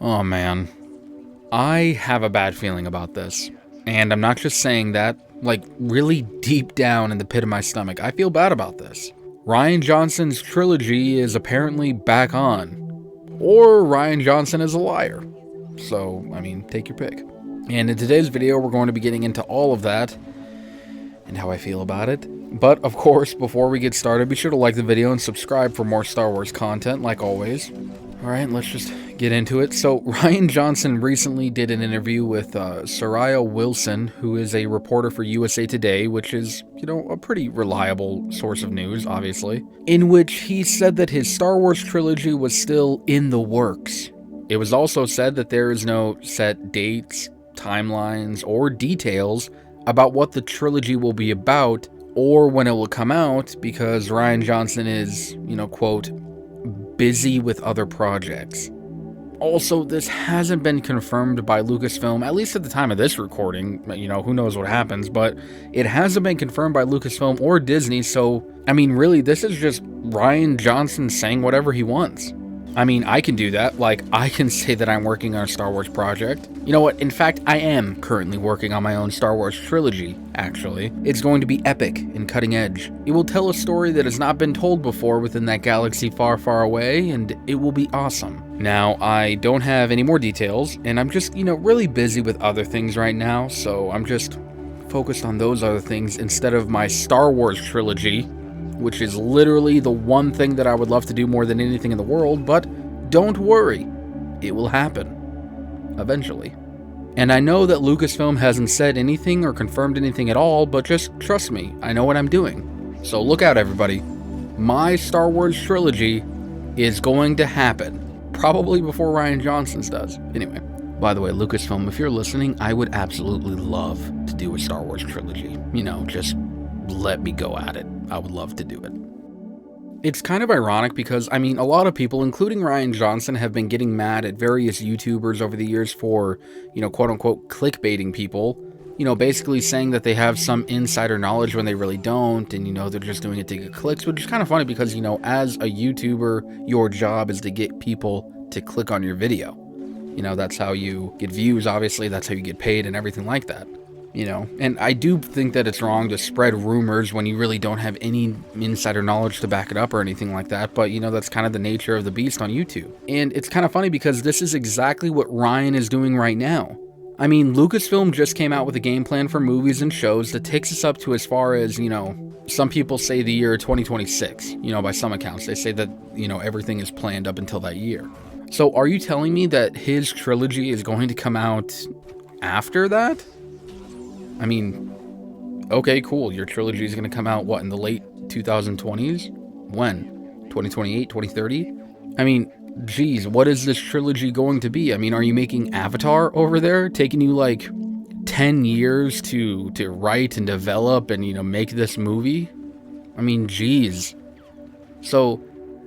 Oh man, I have a bad feeling about this. And I'm not just saying that, like really deep down in the pit of my stomach, I feel bad about this. Rian Johnson's trilogy is apparently back on. Or Rian Johnson is a liar. So, I mean, take your pick. And in today's video, we're going to be getting into all of that and how I feel about it. But, of course, before we get started, be sure to like the video and subscribe for more Star Wars content, like always. Alright, let's just get into it. So, Rian Johnson recently did an interview with Sariah Wilson, who is a reporter for USA Today, which is, a pretty reliable source of news, obviously, in which he said that his Star Wars trilogy was still in the works. It was also said that there is no set dates, timelines, or details about what the trilogy will be about or when it will come out because Rian Johnson is, quote, busy with other projects. Also, this hasn't been confirmed by Lucasfilm, at least at the time of this recording. Who knows what happens, but it hasn't been confirmed by Lucasfilm or Disney, so, really, this is just Rian Johnson saying whatever he wants. I can do that. Like, I can say that I'm working on a Star Wars project. You know what? In fact, I am currently working on my own Star Wars trilogy, actually. It's going to be epic and cutting edge. It will tell a story that has not been told before within that galaxy far, far away, and it will be awesome. Now, I don't have any more details, and I'm just, really busy with other things right now, so I'm just focused on those other things instead of my Star Wars trilogy, which is literally the one thing that I would love to do more than anything in the world, but don't worry, it will happen. Eventually. And I know that Lucasfilm hasn't said anything or confirmed anything at all, but just trust me, I know what I'm doing. So look out, everybody. My Star Wars trilogy is going to happen. Probably before Rian Johnson's does. Anyway, by the way, Lucasfilm, if you're listening, I would absolutely love to do a Star Wars trilogy. Just let me go at it. I would love to do it. It's kind of ironic because, a lot of people, including Rian Johnson, have been getting mad at various YouTubers over the years for, quote-unquote, clickbaiting people. Basically saying that they have some insider knowledge when they really don't, and, they're just doing it to get clicks, which is kind of funny because, as a YouTuber, your job is to get people to click on your video. That's how you get views, obviously, that's how you get paid and everything like that. And I do think that it's wrong to spread rumors when you really don't have any insider knowledge to back it up or anything like that, but that's kind of the nature of the beast on YouTube. And it's kind of funny because this is exactly what Rian is doing right now. Lucasfilm just came out with a game plan for movies and shows that takes us up to as far as, some people say the year 2026, by some accounts. They say that, everything is planned up until that year. So are you telling me that his trilogy is going to come out after that? Okay, cool. Your trilogy is going to come out, what, in the late 2020s? When? 2028, 2030? Geez, what is this trilogy going to be? Are you making Avatar over there? Taking you, 10 years to write and develop and, make this movie? Geez. So,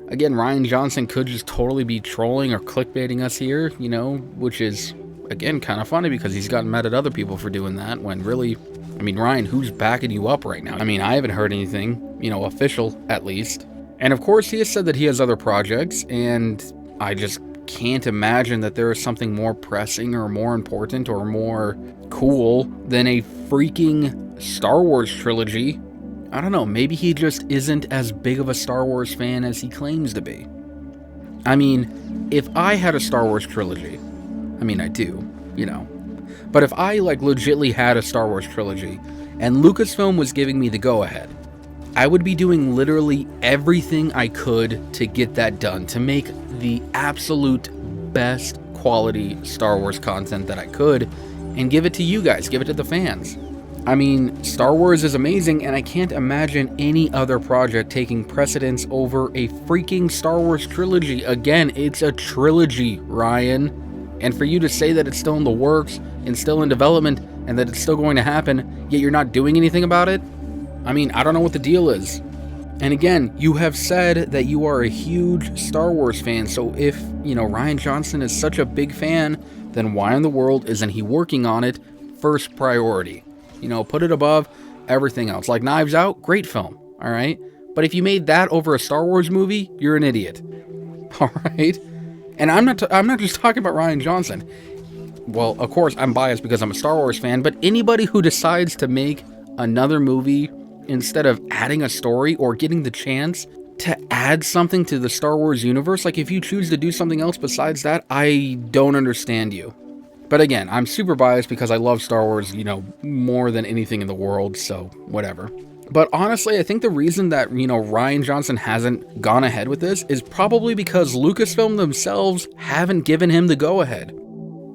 again, Rian Johnson could just totally be trolling or clickbaiting us here, which is, again, kind of funny because he's gotten mad at other people for doing that when really, Rian, who's backing you up right now? I haven't heard anything, official at least. And of course, he has said that he has other projects, and I just can't imagine that there is something more pressing or more important or more cool than a freaking Star Wars trilogy. I don't know, maybe he just isn't as big of a Star Wars fan as he claims to be. If I had a Star Wars trilogy, I do, But if I, legitly had a Star Wars trilogy, and Lucasfilm was giving me the go-ahead, I would be doing literally everything I could to get that done, to make the absolute best quality Star Wars content that I could, and give it to you guys, give it to the fans. Star Wars is amazing, and I can't imagine any other project taking precedence over a freaking Star Wars trilogy. Again, it's a trilogy, Rian. And for you to say that it's still in the works and still in development and that it's still going to happen, yet you're not doing anything about it? I don't know what the deal is. And again, you have said that you are a huge Star Wars fan, so if, Rian Johnson is such a big fan, then why in the world isn't he working on it first priority? Put it above everything else. Like Knives Out, great film, alright? But if you made that over a Star Wars movie, you're an idiot. Alright? And I'm not just talking about Rian Johnson. Well, of course, I'm biased because I'm a Star Wars fan, but anybody who decides to make another movie instead of adding a story or getting the chance to add something to the Star Wars universe, like if you choose to do something else besides that, I don't understand you. But again, I'm super biased because I love Star Wars, more than anything in the world, so whatever. But honestly, I think the reason that, Rian Johnson hasn't gone ahead with this is probably because Lucasfilm themselves haven't given him the go-ahead.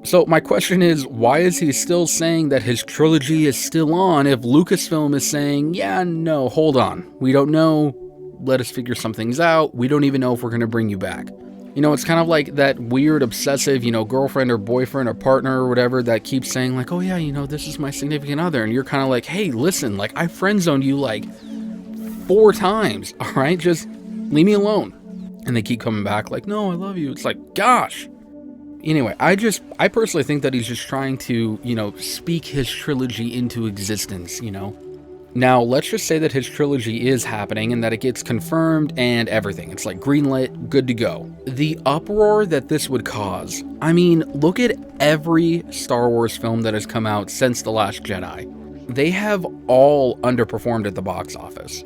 So my question is, why is he still saying that his trilogy is still on if Lucasfilm is saying, yeah, no, hold on, we don't know, let us figure some things out, we don't even know if we're going to bring you back. It's kind of like that weird obsessive, girlfriend or boyfriend or partner or whatever that keeps saying like, oh yeah, this is my significant other. And you're kind of like, hey, listen, like I friend zoned you like 4 times. All right, just leave me alone. And they keep coming back like, no, I love you. It's like, gosh. Anyway, I personally think that he's just trying to, speak his trilogy into existence, Now, let's just say that his trilogy is happening and that it gets confirmed and everything. It's like greenlit, good to go. The uproar that this would cause. I mean, look at every Star Wars film that has come out since The Last Jedi. They have all underperformed at the box office.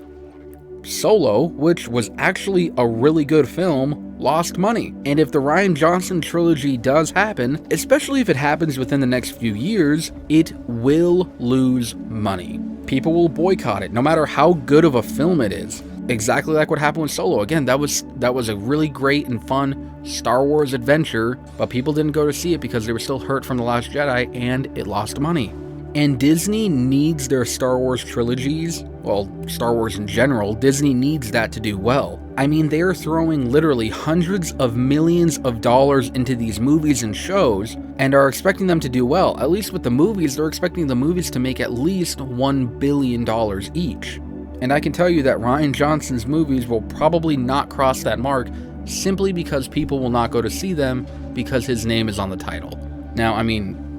Solo, which was actually a really good film, lost money. And if the Rian Johnson trilogy does happen, especially if it happens within the next few years, it will lose money. People will boycott it, no matter how good of a film it is. Exactly like what happened with Solo. Again, that was a really great and fun Star Wars adventure, but people didn't go to see it because they were still hurt from The Last Jedi, and it lost money. And Disney needs their Star Wars trilogies, well, Star Wars in general, Disney needs that to do well. I mean, they are throwing literally hundreds of millions of dollars into these movies and shows, and are expecting them to do well. At least with the movies, they're expecting the movies to make at least $1 billion each. And I can tell you that Rian Johnson's movies will probably not cross that mark, simply because people will not go to see them because his name is on the title. Now, I mean,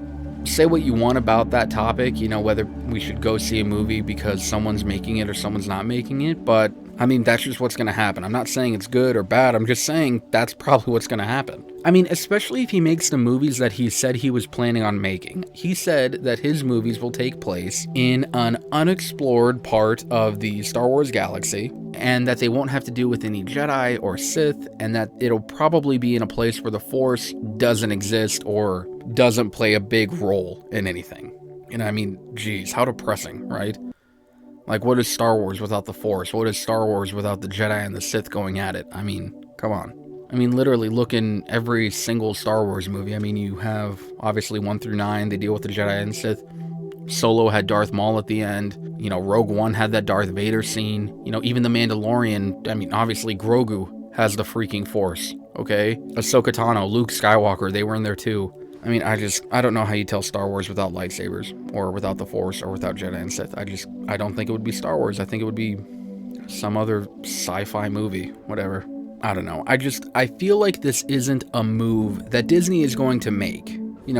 say what you want about that topic, whether we should go see a movie because someone's making it or someone's not making it, but I mean, that's just what's going to happen. I'm not saying it's good or bad, I'm just saying that's probably what's going to happen. I mean, especially if he makes the movies that he said he was planning on making. He said that his movies will take place in an unexplored part of the Star Wars galaxy, and that they won't have to do with any Jedi or Sith, and that it'll probably be in a place where the Force doesn't exist or doesn't play a big role in anything. And I mean, geez, how depressing, right? Like, what is Star Wars without the Force? What is Star Wars without the Jedi and the Sith going at it? I mean, come on. I mean, literally, look in every single Star Wars movie. I mean, you have, obviously, 1 through 9, they deal with the Jedi and Sith. Solo had Darth Maul at the end. Rogue One had that Darth Vader scene. Even The Mandalorian, I mean, obviously, Grogu has the freaking Force, okay? Ahsoka Tano, Luke Skywalker, they were in there too. I mean, I don't know how you tell Star Wars without lightsabers, or without the Force, or without Jedi and Sith. I don't think it would be Star Wars. I think it would be some other sci-fi movie, whatever. I don't know. I feel like this isn't a move that Disney is going to make.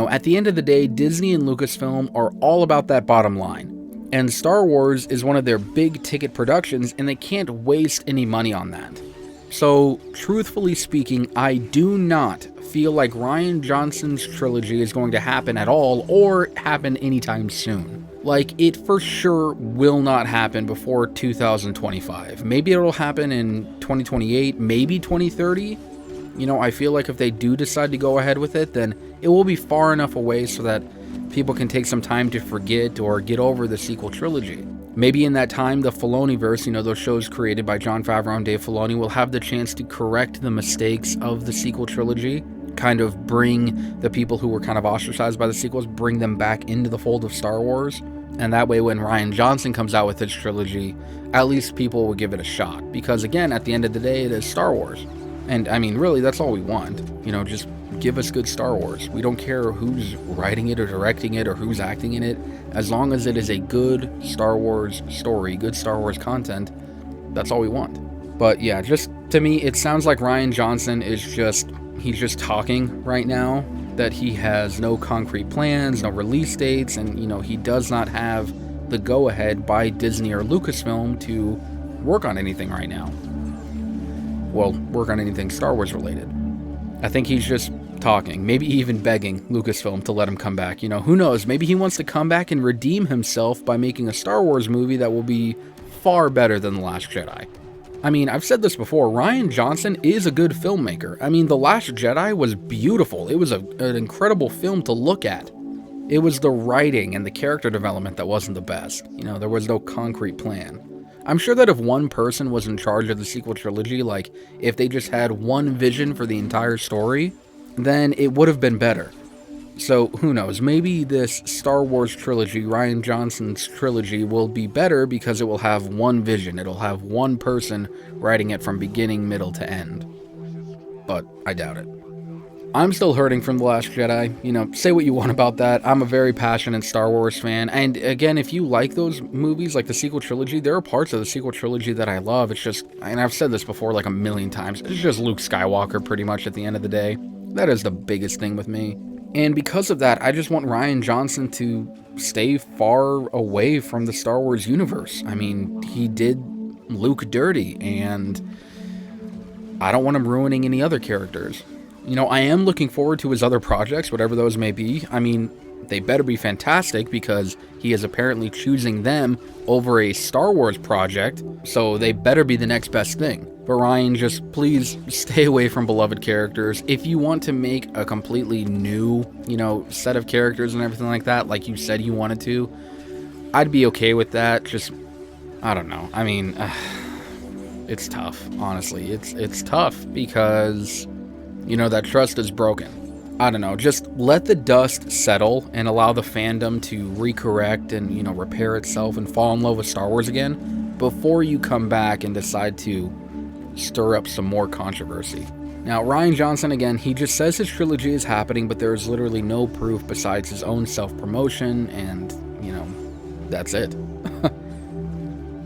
At the end of the day, Disney and Lucasfilm are all about that bottom line. And Star Wars is one of their big ticket productions, and they can't waste any money on that. So, truthfully speaking, I do not feel like Rian Johnson's trilogy is going to happen at all, or happen anytime soon. Like, it for sure will not happen before 2025. Maybe it'll happen in 2028, maybe 2030. I feel like if they do decide to go ahead with it, then it will be far enough away so that people can take some time to forget or get over the sequel trilogy. Maybe in that time, the Filoniverse, those shows created by Jon Favreau and Dave Filoni, will have the chance to correct the mistakes of the sequel trilogy, kind of bring the people who were kind of ostracized by the sequels, bring them back into the fold of Star Wars. And that way, when Rian Johnson comes out with his trilogy, at least people will give it a shot. Because again, at the end of the day, it is Star Wars. And I mean, really, that's all we want. Just give us good Star Wars. We don't care who's writing it or directing it or who's acting in it. As long as it is a good Star Wars story, good Star Wars content, that's all we want. But yeah, just to me, it sounds like Rian Johnson he's just talking right now, that he has no concrete plans, no release dates, and he does not have the go-ahead by Disney or Lucasfilm to work on anything right now. Well, work on anything Star Wars related. I think he's just talking, maybe even begging Lucasfilm to let him come back. You know, who knows? Maybe he wants to come back and redeem himself by making a Star Wars movie that will be far better than The Last Jedi. I mean, I've said this before, Rian Johnson is a good filmmaker. I mean, The Last Jedi was beautiful. It was an incredible film to look at. It was the writing and the character development that wasn't the best. You know, there was no concrete plan. I'm sure that if one person was in charge of the sequel trilogy, like, if they just had one vision for the entire story, then it would have been better. So, who knows, maybe this Star Wars trilogy, Rian Johnson's trilogy, will be better because it will have one vision. It'll have one person writing it from beginning, middle to end. But I doubt it. I'm still hurting from The Last Jedi. You know, say what you want about that. I'm a very passionate Star Wars fan. And again, if you like those movies, like the sequel trilogy, there are parts of the sequel trilogy that I love. It's just, and I've said this before like a million times, it's just Luke Skywalker pretty much at the end of the day. That is the biggest thing with me. And because of that, I just want Rian Johnson to stay far away from the Star Wars universe. I mean, he did Luke dirty, and I don't want him ruining any other characters. You know, I am looking forward to his other projects, whatever those may be. I mean, they better be fantastic because he is apparently choosing them over a Star Wars project, so they better be the next best thing. But Rian, just please stay away from beloved characters. If you want to make a completely new, you know, set of characters and everything like that, like you said you wanted to, I'd be okay with that. Just, I don't know. I mean, it's tough, honestly. It's tough because, you know, that trust is broken. I don't know, just let the dust settle and allow the fandom to recorrect and, you know, repair itself and fall in love with Star Wars again before you come back and decide to stir up some more controversy. Now, Rian Johnson, again, he just says his trilogy is happening, but there is literally no proof besides his own self-promotion, and, you know, that's it.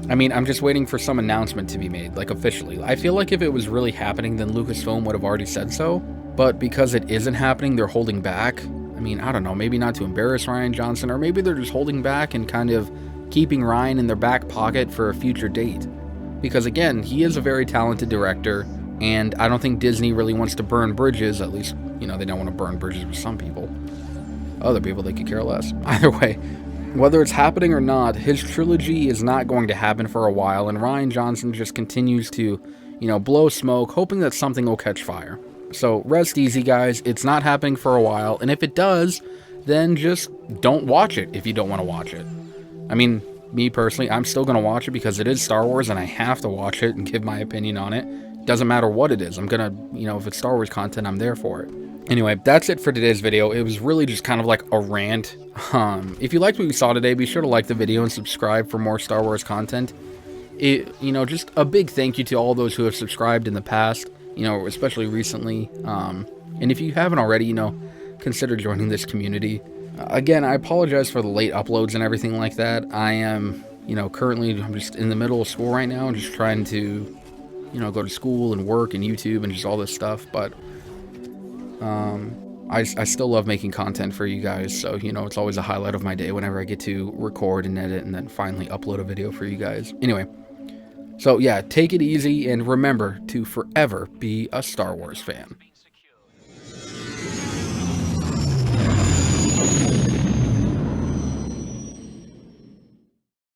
I mean, I'm just waiting for some announcement to be made, like officially. I feel like if it was really happening, then Lucasfilm would have already said so, but because it isn't happening, they're holding back. I mean, I don't know, maybe not to embarrass Rian Johnson, or maybe they're just holding back and kind of keeping Rian in their back pocket for a future date. Because again, he is a very talented director, and I don't think Disney really wants to burn bridges. At least, you know, they don't want to burn bridges with some people. Other people, they could care less. Either way, whether it's happening or not, his trilogy is not going to happen for a while, and Rian Johnson just continues to, you know, blow smoke, hoping that something will catch fire. So rest easy, guys. It's not happening for a while, and if it does, then just don't watch it if you don't want to watch it. I mean, me personally, I'm still going to watch it because it is Star Wars and I have to watch it and give my opinion on it. Doesn't matter what it is. I'm going to, you know, if it's Star Wars content, I'm there for it. Anyway, that's it for today's video. It was really just kind of like a rant. If you liked what you saw today, be sure to like the video and subscribe for more Star Wars content. You know, just a big thank you to all those who have subscribed in the past, you know, especially recently. And if you haven't already, you know, consider joining this community. Again, I apologize for the late uploads and everything like that. I am, you know, currently I'm just in the middle of school right now and just trying to, you know, go to school and work and YouTube and just all this stuff. But I still love making content for you guys. So, you know, it's always a highlight of my day whenever I get to record and edit and then finally upload a video for you guys. Anyway, so yeah, take it easy and remember to forever be a Star Wars fan.